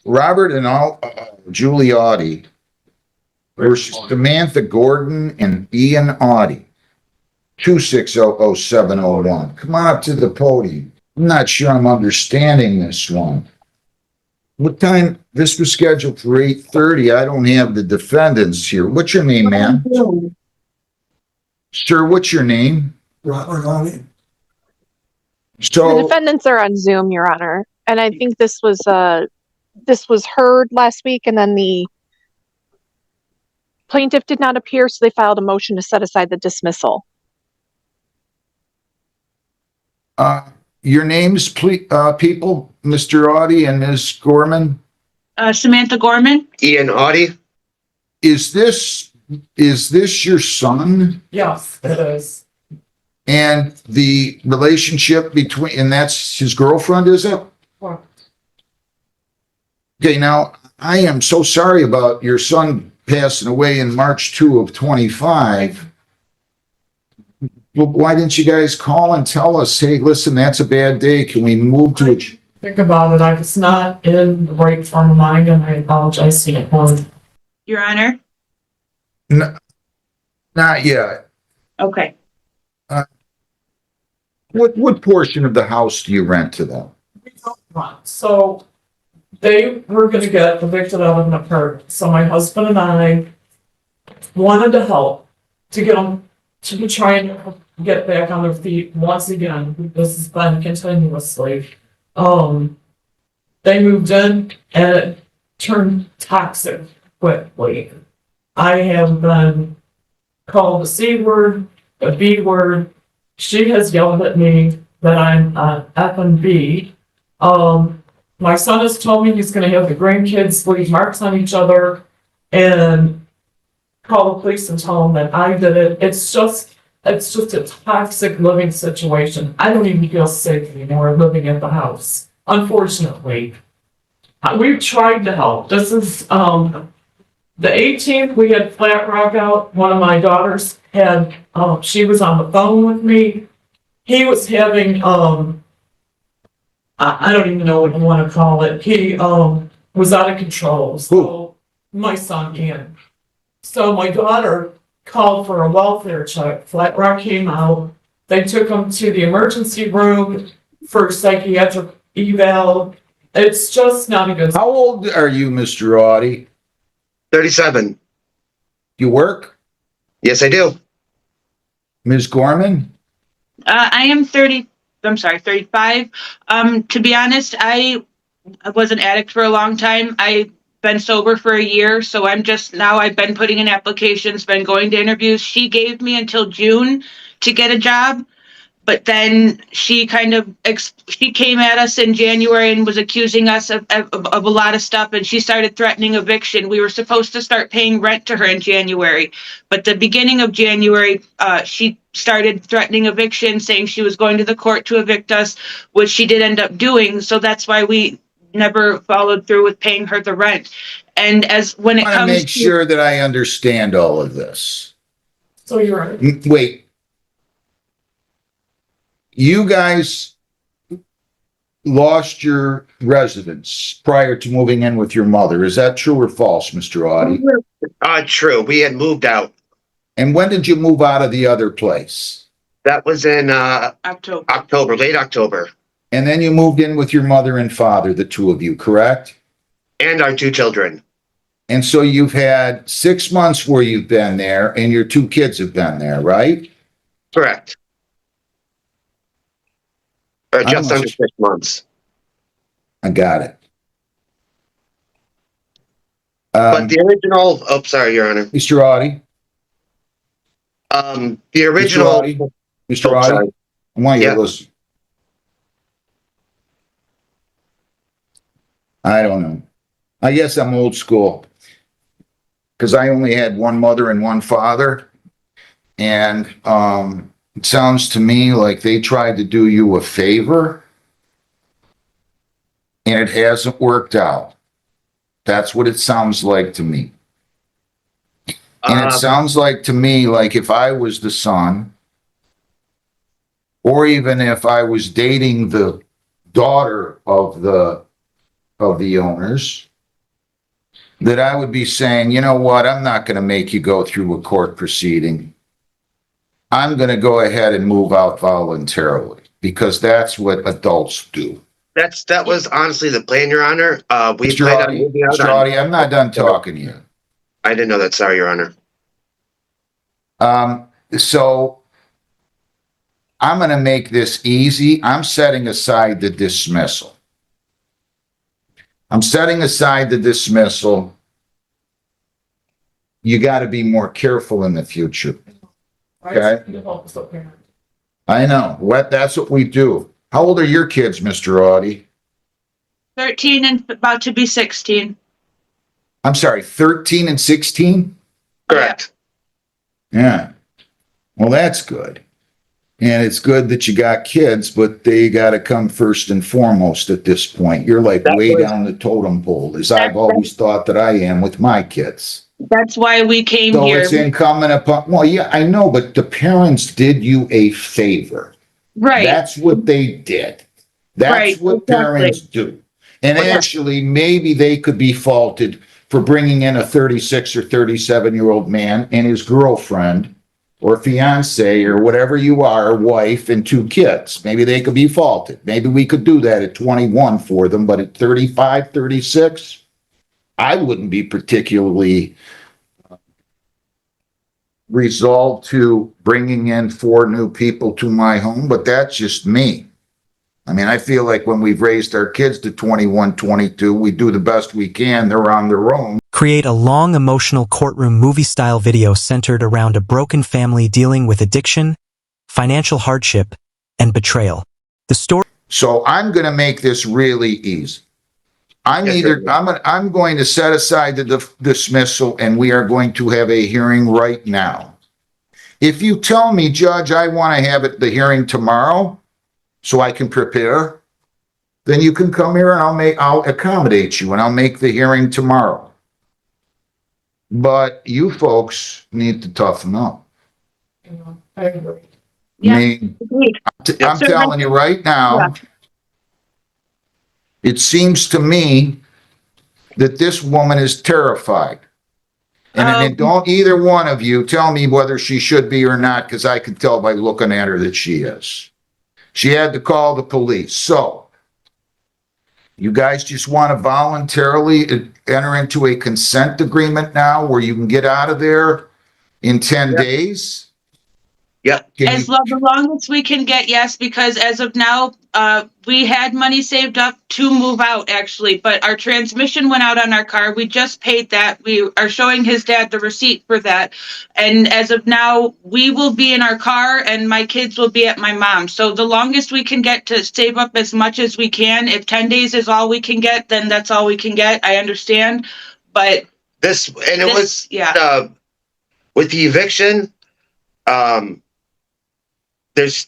Robert and Giuliotti versus Samantha Gordon and Ian Audie. 2600701. Come on up to the podium. I'm not sure I'm understanding this one. What time? This was scheduled for 8:30. I don't have the defendants here. What's your name, ma'am? Sir, what's your name? Robert Audie. So the defendants are on Zoom, Your Honor, and I think this was heard last week, and then the plaintiff did not appear, so they filed a motion to set aside the dismissal. your names, please, people, Mr. Audie and Ms. Gorman. Samantha Gorman. Ian Audie. Is this your son? Yes, it is. And the relationship between, and that's his girlfriend, is it? Correct. Okay, now, I am so sorry about your son passing away in March 2 of 25. Well, why didn't you guys call and tell us, hey, listen, that's a bad day. Can we move to it? Think about it. I was not in the right frame of mind, and I apologize to you. Your Honor. Not yet. Okay. What portion of the house do you rent to them? So they were going to get evicted out of an apartment. So my husband and I wanted to help to get them to try and get back on their feet once again. This has been continuously. They moved in and it turned toxic quickly. I have been called the C word, the B word. She has yelled at me that I'm F and B. My son has told me he's going to have the grandkids leave marks on each other and call the police and tell them that I did it. It's just a toxic living situation. I don't even feel safe anymore living at the house. Unfortunately, we've tried to help. This is the 18th. We had Flat Rock out. One of my daughters had. She was on the phone with me. He was having. I don't even know what you want to call it. He was out of control. So my son Ian. So my daughter called for a welfare check. Flat Rock came out. They took him to the emergency room for psychiatric eval. It's just not a good. How old are you, Mr. Audie? 37. You work? Yes, I do. Ms. Gorman? I am 35. To be honest, I was an addict for a long time. I've been sober for a year, so I've been putting in applications, been going to interviews. She gave me until June to get a job, but then she she came at us in January and was accusing us of a lot of stuff, and she started threatening eviction. We were supposed to start paying rent to her in January, but the beginning of January, she started threatening eviction, saying she was going to the court to evict us, which she did end up doing. So that's why we never followed through with paying her the rent. And when it I want to comes make sure that I understand all of this. So you're right. Wait. You guys lost your residence prior to moving in with your mother. Is that true or false, Mr. Audie? True. We had moved out. And when did you move out of the other place? That was in October. late October. And then you moved in with your mother and father, the two of you, correct? And our 2 children. And so you've had 6 months where you've been there and your 2 kids have been there, right? Correct. Or just I'm under 6 months. I got it. But the original, sorry, Your Honor. Mr. Audie? The original. Mr. Audie? Sorry. I want you Yeah. to listen. I don't know. I guess I'm old school because I only had one mother and one father. And it sounds to me like they tried to do you a favor and it hasn't worked out. That's what it sounds like to me. And it sounds like to me like if I was the son, or even if I was dating the daughter of the owners, that I would be saying, you know what, I'm not going to make you go through a court proceeding. I'm going to go ahead and move out voluntarily because that's what adults do. That was honestly the plan, Your Honor. We Mr. planned on Audie, moving out Mr. on. Audie, I'm not done talking to you. I didn't know that. Sorry, Your Honor. So I'm going to make this easy. I'm setting aside the dismissal. I'm setting aside the dismissal. You got to be more careful in the future. Okay. I know. That's what we do. How old are your kids, Mr. Audie? 13 and about to be 16. I'm sorry, 13 and 16? Correct. Yeah. Well, that's good. And it's good that you got kids, but they got to come first and foremost at this point. You're like way down the totem pole, as I've always thought that I am with my kids. That's why we came So here. it's incumbent upon, well, yeah, I know, but the parents did you a favor. Right. That's what they did. That's Right, what exactly. parents do. And actually, maybe they could be faulted for bringing in a 36 or 37-year-old man and his girlfriend or fiance or whatever you are, wife and 2 kids. Maybe they could be faulted. Maybe we could do that at 21 for them, but at 35, 36, I wouldn't be particularly resolved to bringing in 4 new people to my home, but that's just me. I mean, I feel like when we've raised our kids to 21, 22, we do the best we can. They're on their own. Create a long, emotional courtroom movie-style video centered around a broken family dealing with addiction, financial hardship, and betrayal. The story. So I'm going to make this really easy. I'm going to set aside the dismissal and we are going to have a hearing right now. If you tell me, Judge, I want to have the hearing tomorrow so I can prepare, then you can come here and I'll accommodate you and I'll make the hearing tomorrow. But you folks need to toughen up. I agree. Yeah. I mean, Agreed. I'm telling you right now, it seems to me that this woman is terrified. And don't either one of you tell me whether she should be or not, because I can tell by looking at her that she is. She had to call the police. So you guys just want to voluntarily enter into a consent agreement now where you can get out of there in 10 days? Yeah. The longest we can get, yes, because as of now, we had money saved up to move out, actually, but our transmission went out on our car. We just paid that. We are showing his dad the receipt for that. And as of now, we will be in our car and my kids will be at my mom's. So the longest we can get to save up as much as we can. If 10 days is all we can get, then that's all we can get. I understand. But with the eviction, there's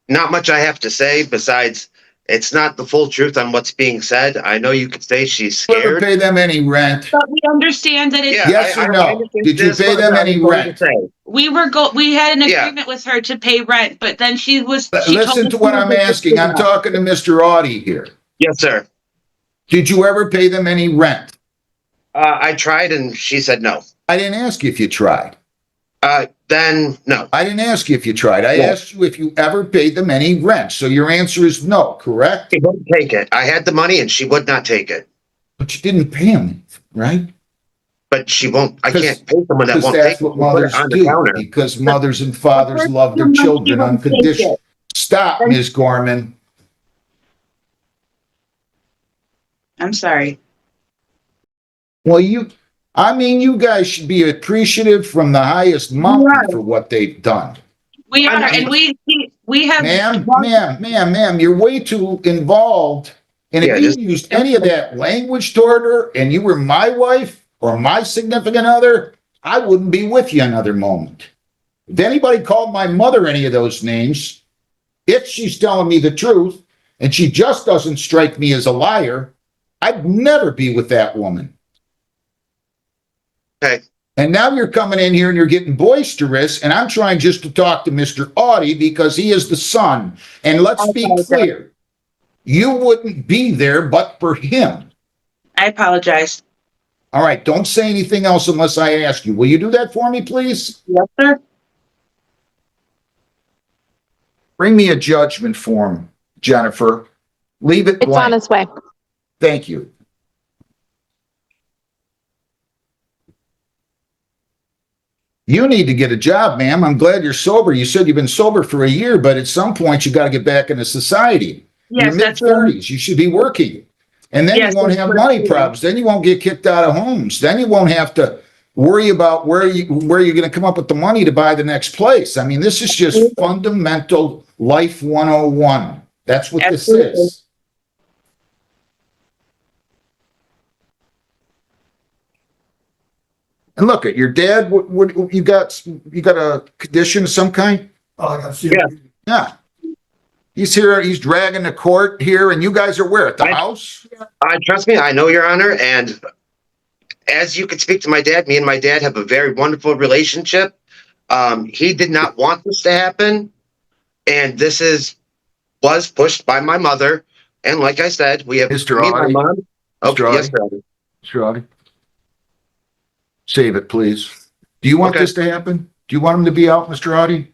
not much I have to say besides it's not the full truth on what's being said. I know you could say she's Did you ever scared. pay them any rent? But we understand that it's Yes or no? Did you pay them any rent? we had an agreement with her to pay rent, but then she told Listen us to what we I'm were asking. I'm talking to Mr. Audie here. Yes, sir. Did you ever pay them any rent? I tried and she said no. I didn't ask you if you tried. Then no. I didn't ask you if you tried. I No. asked you if you ever paid them any rent. So your answer is no, correct? She wouldn't take it. I had the money and she would not take it. But you didn't pay them, right? But she won't. I 'Cause- can't pay someone that Because won't take that's it. what She put it mothers on the do. counter. Because mothers and fathers love their children unconditionally. Stop, Ms. Gorman. I'm sorry. Well, you guys should be appreciative from the highest mountain for what they've done. We are, I'm- and we have. Ma'am, you're way too involved. And Yeah, if just- you used any of that language toward her and you were my wife or my significant other, I wouldn't be with you another moment. If anybody called my mother any of those names, if she's telling me the truth and she just doesn't strike me as a liar, I'd never be with that woman. Okay. And now you're coming in here and you're getting boisterous, and I'm trying just to talk to Mr. Audie because he is the son. And let's be clear, you wouldn't be there but for him. I apologize. All right, don't say anything else unless I ask you. Will you do that for me, please? Yes, sir. Bring me a judgment form, Jennifer. Leave it It's on blank. its way. Thank you. You need to get a job, ma'am. I'm glad you're sober. You said you've been sober for a year, but at some point you got to get back into society. Yes, You're that's what I'm- mid-30s. You should be working. And then Yes, you won't that's have what money I'm doing. problems. Then you won't get kicked out of homes. Then you won't have to worry about where you're going to come up with the money to buy the next place. I mean, this is just Absolutely. fundamental life 101. That's what this Absolutely. is. And look at your dad. What you got a condition of some kind? Oh, I got Yeah. Yeah. He's here, he's dragging the court here, and you guys are where? At the I- house? Trust me, I know, Your Honor, and as you could speak to my dad, me and my dad have a very wonderful relationship. He did not want this to happen, and was pushed by my mother. And like I said, we have Mr. me and Audie? my mom. Okay, Mr. yes, Audie? Your Honor. Mr. Audie? Save it, please. Do you want Okay. this to happen? Do you want him to be out, Mr. Audie?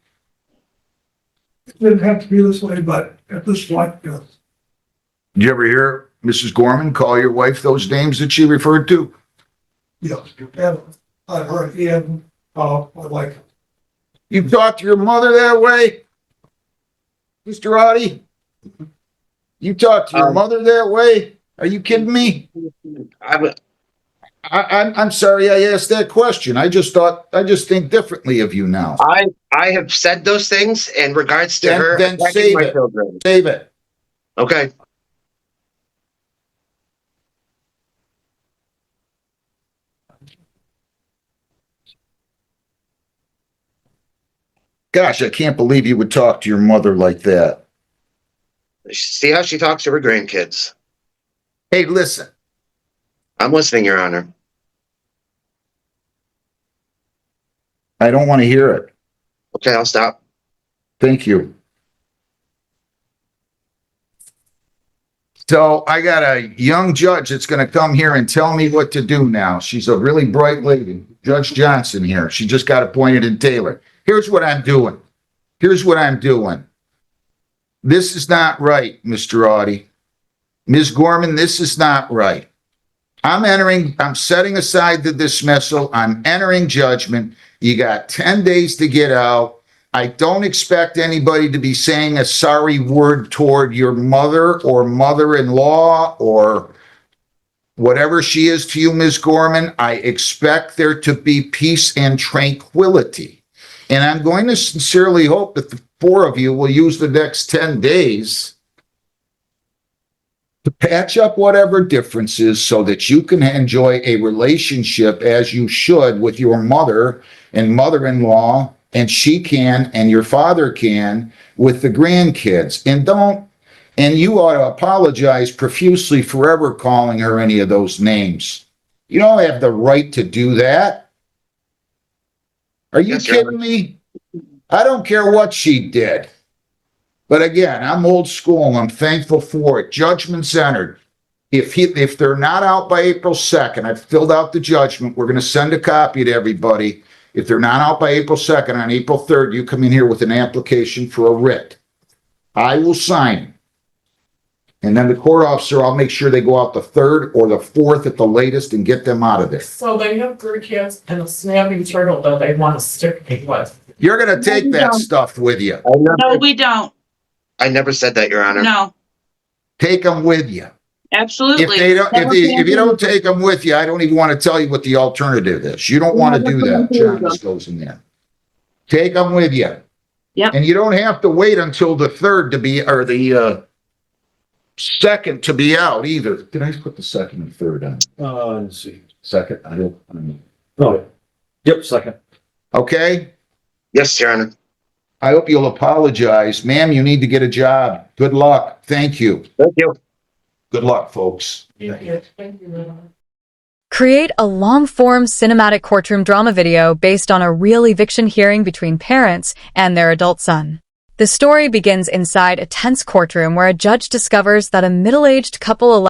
It didn't have to be this way, but at this point, yes. Did you ever hear Mrs. Gorman call your wife those names that she referred to? Yes. And I heard Ian, like, You talked to your mother that way? Mr. Audie? You talked to your mother that way? Are you kidding me? I'm sorry I asked that question. I just think differently of you now. I have said those things in regards to Then- her then attacking save my it. children. Save it. Okay. Gosh, I can't believe you would talk to your mother like that. See how she talks to her grandkids. Hey, listen. I'm listening, Your Honor. I don't want to hear it. Okay, I'll stop. Thank you. So I got a young judge that's going to come here and tell me what to do now. She's a really bright lady, Judge Johnson here. She just got appointed in Taylor. Here's what I'm doing. This is not right, Mr. Audie. Ms. Gorman, this is not right. I'm setting aside the dismissal. I'm entering judgment. You got 10 days to get out. I don't expect anybody to be saying a sorry word toward your mother or mother-in-law or whatever she is to you, Ms. Gorman. I expect there to be peace and tranquility. And I'm going to sincerely hope that the four of you will use the next 10 days to patch up whatever differences so that you can enjoy a relationship as you should with your mother and mother-in-law, and she can, and your father can, with the grandkids. And you ought to apologize profusely for ever calling her any of those names. You don't have the right to do that. Are you Yes, Your kidding me? I don't care what she did. But again, I'm old school. I'm thankful for it. Judgment's entered. If they're not out by April 2nd, I've filled out the judgment. We're going to send a copy to everybody. If they're not out by April 2nd, on April 3rd, you come in here with an application for a writ. I will sign it. And then the court officer, I'll make sure they go out the 3rd or the 4th at the latest and get them out of there. So they have 3 kids and a snapping turtle that they want to stick me with. You're going to take that stuff with you. No, we don't. I never said that, Your Honor. No, Take them with you. absolutely. If you don't take them with you, I don't even want to tell you what the alternative is. You don't want to do that. John just goes in there. Take them with you. Yep. And you don't have to wait until the 3rd to be, or the 2nd to be out either. Did I put the 2nd and 3rd on? Let's see. 2nd, I don't. Oh, yep, second. Okay? Yes, Your Honor. I hope you'll apologize. Ma'am, you need to get a job. Good luck. Thank you. Thank you. Good luck, folks. Thank you. Thank you. Create a long-form cinematic courtroom drama video based on a real eviction hearing between parents and their adult son. The story begins inside a tense courtroom where a judge discovers that a middle-aged couple